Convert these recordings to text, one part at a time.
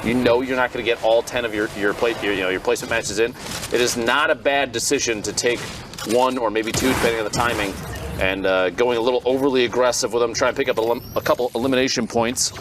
You know you're not going to get all 10 of your placement matches in. It is not a bad decision to take 1 or maybe 2, depending on the timing, and going a little overly aggressive with them, try and pick up a couple elimination points.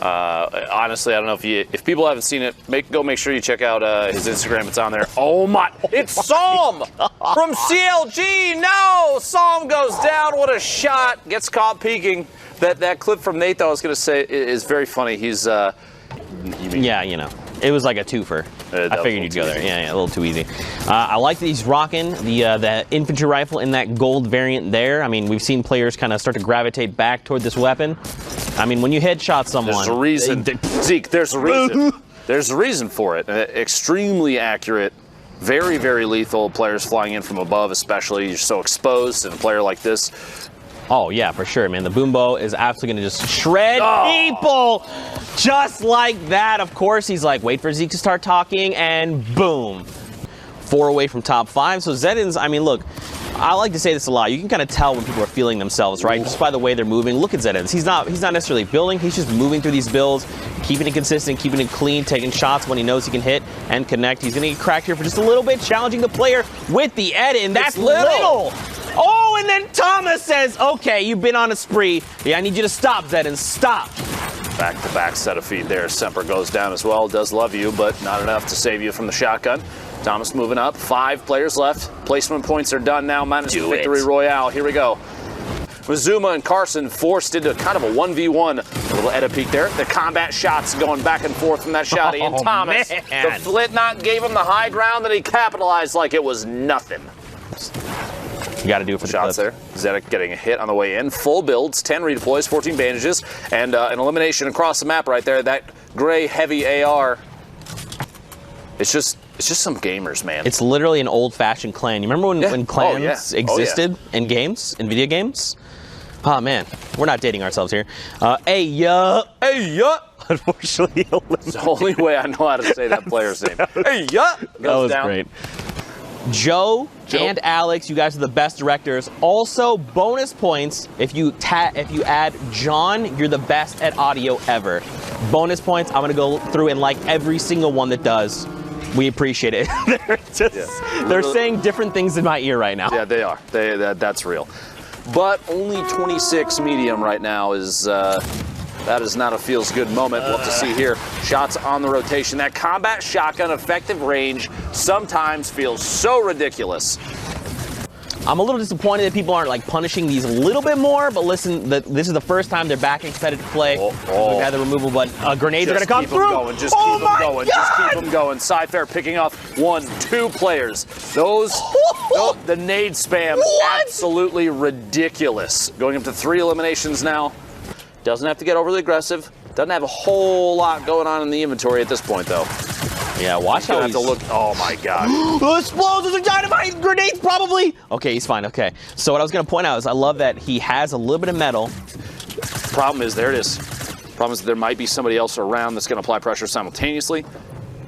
Honestly, I don't know if people haven't seen it. Go make sure you check out his Instagram. It's on there. Oh my! It's Psalm from CLG. No, Psalm goes down. What a shot! Gets caught peeking. That clip from Nate, though, I was going to say, is very funny. He's yeah, you know, it was like a twofer. I figured you'd go there. Yeah, a little too easy. I like that he's rocking the infantry rifle in that gold variant there. I mean, we've seen players kind of start to gravitate back toward this weapon. I mean, when you headshot someone, there's a reason. Zeke, there's a reason. There's a reason for it. Extremely accurate, very, very lethal. Players flying in from above, especially. You're so exposed, and a player like this. Oh, yeah, for sure, man. The boom bow is absolutely going to just shred people just like that. Of course, he's like, wait for Zeke to start talking, and boom. 4 away from top 5. So Zeddens, I mean, look, I like to say this a lot. You can kind of tell when people are feeling themselves, right? Just by the way they're moving. Look at Zeddens. He's not necessarily building. He's just moving through these builds, keeping it consistent, keeping it clean, taking shots when he knows he can hit and connect. He's going to get cracked here for just a little bit, challenging the player with the edit, and that's little. Oh, and then Thomas says, okay, you've been on a spree. Yeah, I need you to stop, Zeddens. Stop. Back-to-back set of feet there. Semper goes down as well. Does love you, but not enough to save you from the shotgun. Thomas moving up. 5 players left. Placement points are done now. Minus the victory royale. Here we go. Mazuma and Carson forced into kind of a 1v1. A little edit peek there. The combat shots going back and forth from that shot. And Thomas, the Fotnite gave him the high ground that he capitalized like it was nothing. You got to do it for the shots there. Zedek getting a hit on the way in. Full builds, 10 redeploys, 14 bandages, and an elimination across the map right there. That gray heavy AR. It's just some gamers, man. It's literally an old-fashioned clan. You remember when clans existed in games, in video games? Oh man, we're not dating ourselves here. Hey ya. Unfortunately, it's the only way I know how to say that player's name. Hey ya. That was great. Joe and Alex, you guys are the best directors. Also, bonus points if you add John. You're the best at audio ever. Bonus points. I'm gonna go through and like every single one that does. We appreciate it. They're saying different things in my ear right now. Yeah, they are. That's real. But only 26 medium right now is. That is not a feels good moment. We'll have to see here. Shots on the rotation. That combat shotgun effective range sometimes feels so ridiculous. I'm a little disappointed that people aren't like punishing these a little bit more, but listen, this is the first time they're back excited to play. We've had the removal, but grenades are going to come through. Just keep them going. Just keep them going. Cypher picking off 1, 2 players. The nade spam, absolutely ridiculous. Going up to 3 eliminations now. Doesn't have to get overly aggressive. Doesn't have a whole lot going on in the inventory at this point, though. Yeah, watch how he's... have to look. Oh, my God. Explosives and dynamite grenades, probably. Okay, he's fine. Okay. So what I was going to point out is I love that he has a little bit of metal. Problem is, there it is. Problem is there might be somebody else around that's going to apply pressure simultaneously.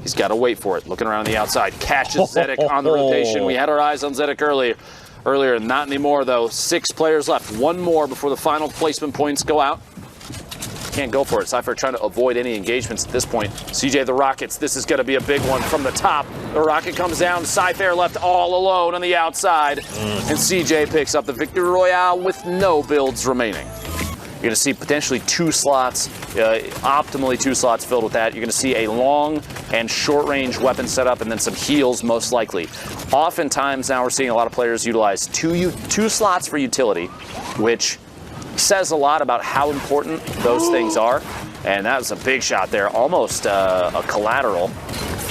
He's got to wait for it. Looking around on the outside. Catches Zedek on the rotation. We had our eyes on Zedek earlier. Not anymore, though. 6 players left. 1 more before the final placement points go out. Can't go for it. Cypher trying to avoid any engagements at this point. CJ the Rockets, this is going to be a big one from the top. The rocket comes down. Cypher left all alone on the outside. And CJ picks up the victory royale with no builds remaining. You're going to see potentially 2 slots, optimally 2 slots filled with that. You're going to see a long and short-range weapon setup and then some heals most likely. Oftentimes now we're seeing a lot of players utilize 2 slots for utility, which says a lot about how important those things are. And that was a big shot there, almost a collateral.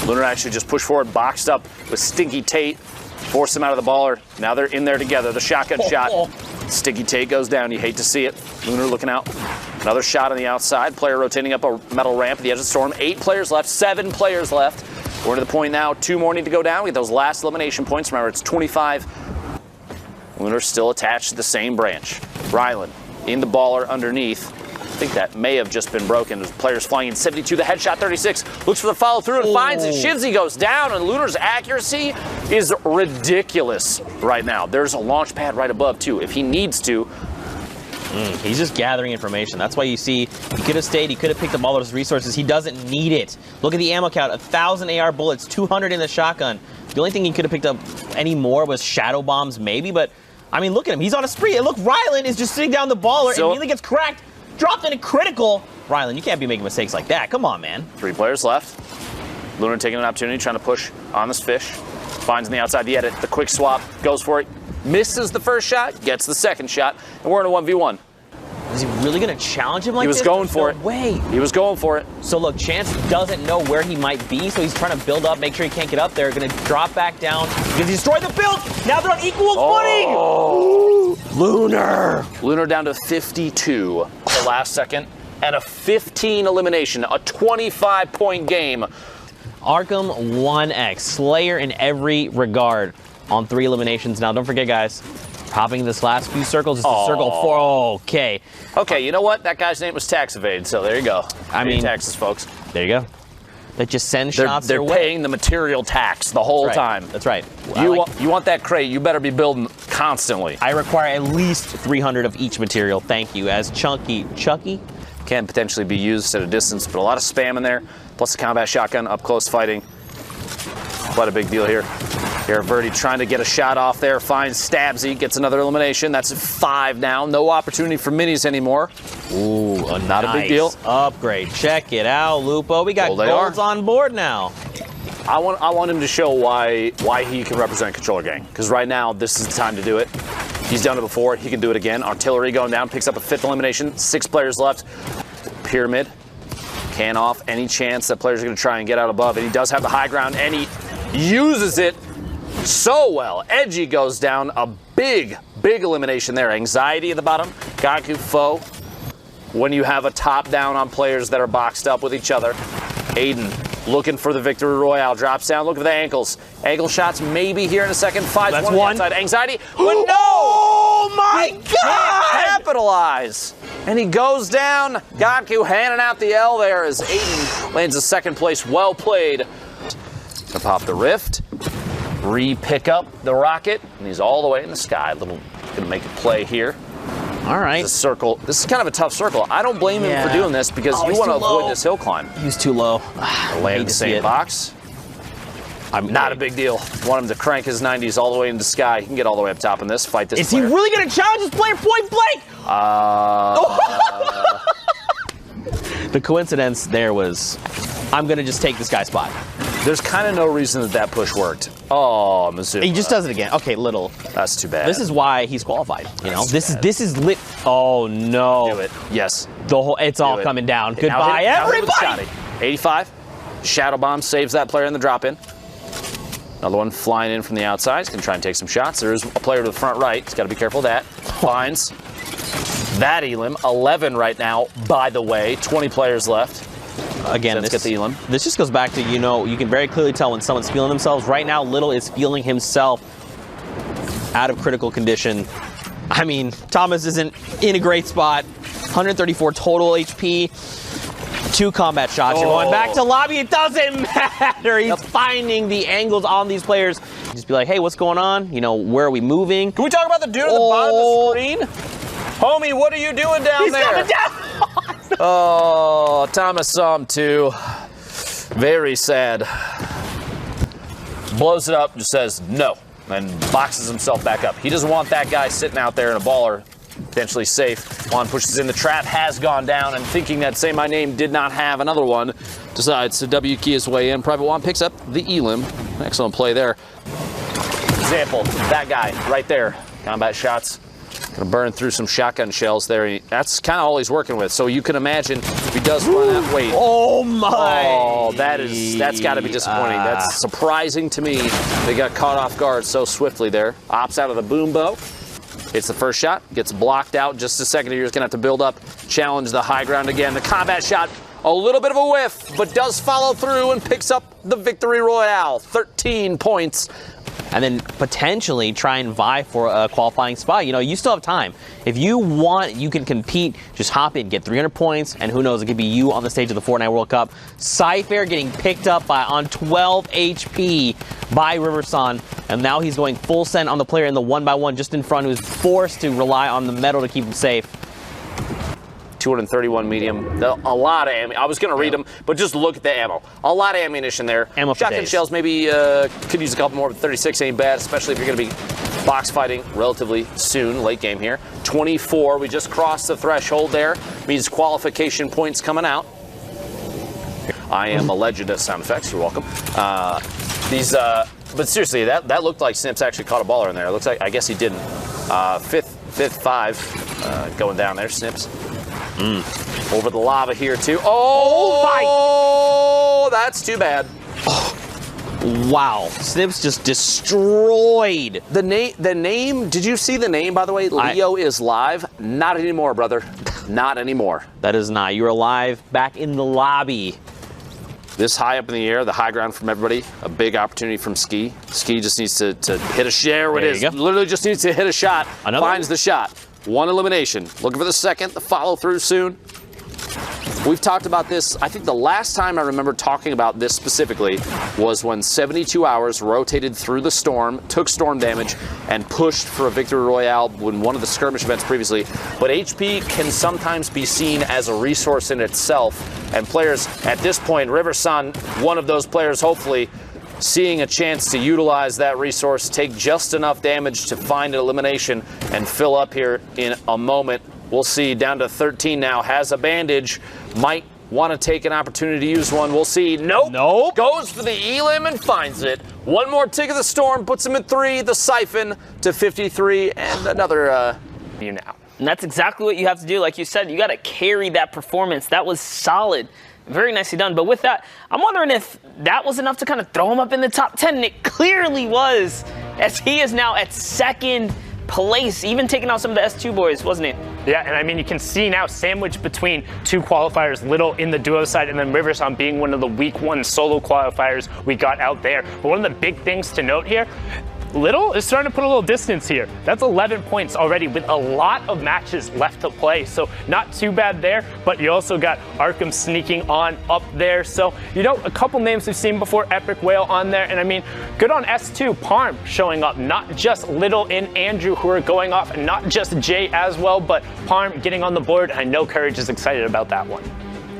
Lunar actually just pushed forward, boxed up with Stinky Tate, forced him out of the baller. Now they're in there together. The shotgun shot. Stinky Tate goes down. You hate to see it. Lunar looking out. Another shot on the outside. Player rotating up a metal ramp at the edge of the storm. 8 players left. 7 players left. We're to the point now. 2 more need to go down. We get those last elimination points. Remember, it's 25. Lunar still attached to the same branch. Rylan in the baller underneath. I think that may have just been broken. There's players flying in 72. The headshot 36. Looks for the follow through and finds it. Shivzy goes down, and Lunar's accuracy is ridiculous right now. There's a launch pad right above, too. If he needs to, He's just gathering information. That's why you see he could have stayed. He could have picked up all those resources. He doesn't need it. Look at the ammo count. 1,000 AR bullets, 200 in the shotgun. The only thing he could have picked up any more was shadow bombs, maybe. But, I mean, look at him. He's on a spree. And look, Rylan is just sitting down the baller and immediately gets cracked. Dropped in a critical. Rylan, you can't be making mistakes like that. Come on, man. 3 players left. Lunar taking an opportunity, trying to push on this fish. Finds on the outside the edit. The quick swap. Goes for it. Misses the first shot. Gets the second shot. And we're in a 1v1. Is he really going to challenge him like this? He was going for it. Wait. He was going for it. So look, Chance doesn't know where he might be, so he's trying to build up, make sure he can't get up there. Going to drop back down because he destroyed the build. Now they're on equal footing. Lunar. Lunar down to 52 the last second. And a 15 elimination, a 25-point game. Arkham 1X, Slayer in every regard on 3 eliminations. Now, don't forget, guys, hopping this last few circles is the circle 4. Okay. Okay, you know what? That guy's name was Tax Evade, so there you go. I mean, taxes, folks. There you go. They just send shots They're their paying way. the material tax the whole time. That's right. You want that crate, you better be building constantly. I require at least 300 of each material. Thank you. As Chucky can potentially be used at a distance, but a lot of spam in there, plus the combat shotgun, up close fighting. Quite a big deal here. Here, Verdi trying to get a shot off there, finds Stabsy, gets another elimination. That's 5 now. No opportunity for minis anymore. Ooh, not a big deal. Upgrade. Check it out, Lupo. We got golds on board now. I want him to show why he can represent Controller Gang, because right now this is the time to do it. He's done it before. He can do it again. Artillery going down, picks up a 5th elimination. 6 players left. Pyramid. Can off any chance that players are going to try and get out above it. He does have the high ground, and he uses it so well. Edgy goes down. A big elimination there. Anxiety at the bottom. Gaku Foe. When you have a top down on players that are boxed up with each other. Aiden looking for the victory royale. Drops down. Look at the ankles. Ankle shots maybe here in a second. 5-1 outside. Anxiety. But no! Oh my God! Capitalize. And he goes down. Gaku handing out the L there as Aiden lands a 2nd place. Well played. To pop the rift. Re-pick up the rocket. And he's all the way in the sky. Gonna make a play here. All right. This circle. This is kind of a tough circle. I don't blame him for doing this because you want to avoid this hill climb. He's too low. Land in the same box. Not a big deal. Want him to crank his 90s all the way into the sky. He can get all the way up top in this. Fight this player. Is he really going to challenge this player point blank? The coincidence there was, I'm going to just take this guy's spot. There's kind of no reason that push worked. Oh, Mizzou. He just does it again. Okay, little. That's too bad. This is why he's qualified. You know, this is lit. Oh no. Do it. Yes. It's all coming down. Goodbye, everybody. 85. Shadow bomb saves that player in the drop in. Another one flying in from the outside. He's going to try and take some shots. There is a player to the front right. He's got to be careful of that. Finds that Elim. 11 right now, by the way. 20 players left. Again, let's get the Elim. This just goes back to, you can very clearly tell when someone's feeling themselves. Right now, Little is feeling himself out of critical condition. I mean, Thomas isn't in a great spot. 134 total HP. 2 combat shots. You're going back to lobby. It doesn't matter. He's finding the angles on these players. Just be like, hey, what's going on? You know, where are we moving? Can we talk about the dude at the bottom of the screen? Homie, what are you doing down there? Coming down. Oh, Thomas saw him too. Very sad. Blows it up, just says no, and boxes himself back up. He doesn't want that guy sitting out there in a baller, potentially safe. Juan pushes in. The trap has gone down, and thinking that Say My Name did not have another one, decides to W key his way in. Private Juan picks up the Elim. Excellent play there. Example, that guy right there. Combat shots. Gonna burn through some shotgun shells there. That's kind of all he's working with. So you can imagine if he does run out. Wait. Oh my! Oh, that's got to be disappointing. That's surprising to me. They got caught off guard so swiftly there. Ops out of the boom bow. Hits the first shot. Gets blocked out. Just a second here. He's gonna have to build up. Challenge the high ground again. The combat shot. A little bit of a whiff, but does follow through and picks up the victory royale. 13 points. And then potentially try and vie for a qualifying spot. You know, you still have time. If you want, you can compete. Just hop in, get 300 points, and who knows, it could be you on the stage of the Fortnite World Cup. Cypher getting picked up on 12 HP by Riverson, and now he's going full send on the player in the 1x1 just in front, who's forced to rely on the metal to keep him safe. 231 medium. A lot of ammo. I was going to read them, but just look at the ammo. A lot of ammunition there. Ammo for Shotgun days. shells maybe could use a couple more, but 36 ain't bad, especially if you're going to be box fighting relatively soon, late game here. 24, we just crossed the threshold there. Means qualification points coming out. I am a legend at sound effects. You're welcome. But seriously, that looked like Snips actually caught a baller in there. It looks like, I guess he didn't. Fifth five going down there, Snips. Over the lava here too. Oh, that's too bad. Wow, Snips just destroyed. The name, did you see the name, by the way? Leo is live. Not anymore, brother. Not anymore. That is not. You're alive, back in the lobby. This high up in the air, the high ground from everybody, a big opportunity from Ski. Ski just needs to hit a share. What it is, literally just needs to hit a shot. Another finds the shot. One elimination. Looking for the second, the follow through soon. We've talked about this. I think the last time I remember talking about this specifically was when 72 Hours rotated through the storm, took storm damage, and pushed for a victory royale in one of the skirmish events previously. But HP can sometimes be seen as a resource in itself, and players at this point, Riversun, one of those players, hopefully seeing a chance to utilize that resource, take just enough damage to find an elimination and fill up here in a moment. We'll see. Down to 13 now. Has a bandage. Might want to take an opportunity to use one. We'll see. Nope. Goes for the elim and finds it. One more tick of the storm. Puts him at 3. The siphon to 53. And another you now. And that's exactly what you have to do. Like you said, you got to carry that performance. That was solid. Very nicely done. But with that, I'm wondering if that was enough to kind of throw him up in the top 10. And it clearly was, as he is now at second place, even taking out some of the S2 boys, wasn't he? Yeah, and I mean, you can see now sandwiched between two qualifiers, Little in the duo side and then Riversun being one of the week 1 solo qualifiers we got out there. But one of the big things to note here, Little is starting to put a little distance here. That's 11 points already with a lot of matches left to play. So not too bad there, but you also got Arkham sneaking on up there. So, you know, a couple names we've seen before, Epic Whale on there. And I mean, good on S2, Parm showing up, not just Little and Andrew who are going off, and not just Jay as well, but Parm getting on the board. I know Courage is excited about that one.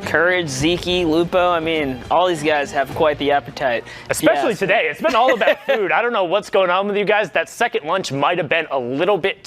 Courage, Zeke, Lupo, I mean, all these guys have quite the appetite. Especially today. It's been all about food. I don't know what's going on with you guys. That second lunch might have been a little bit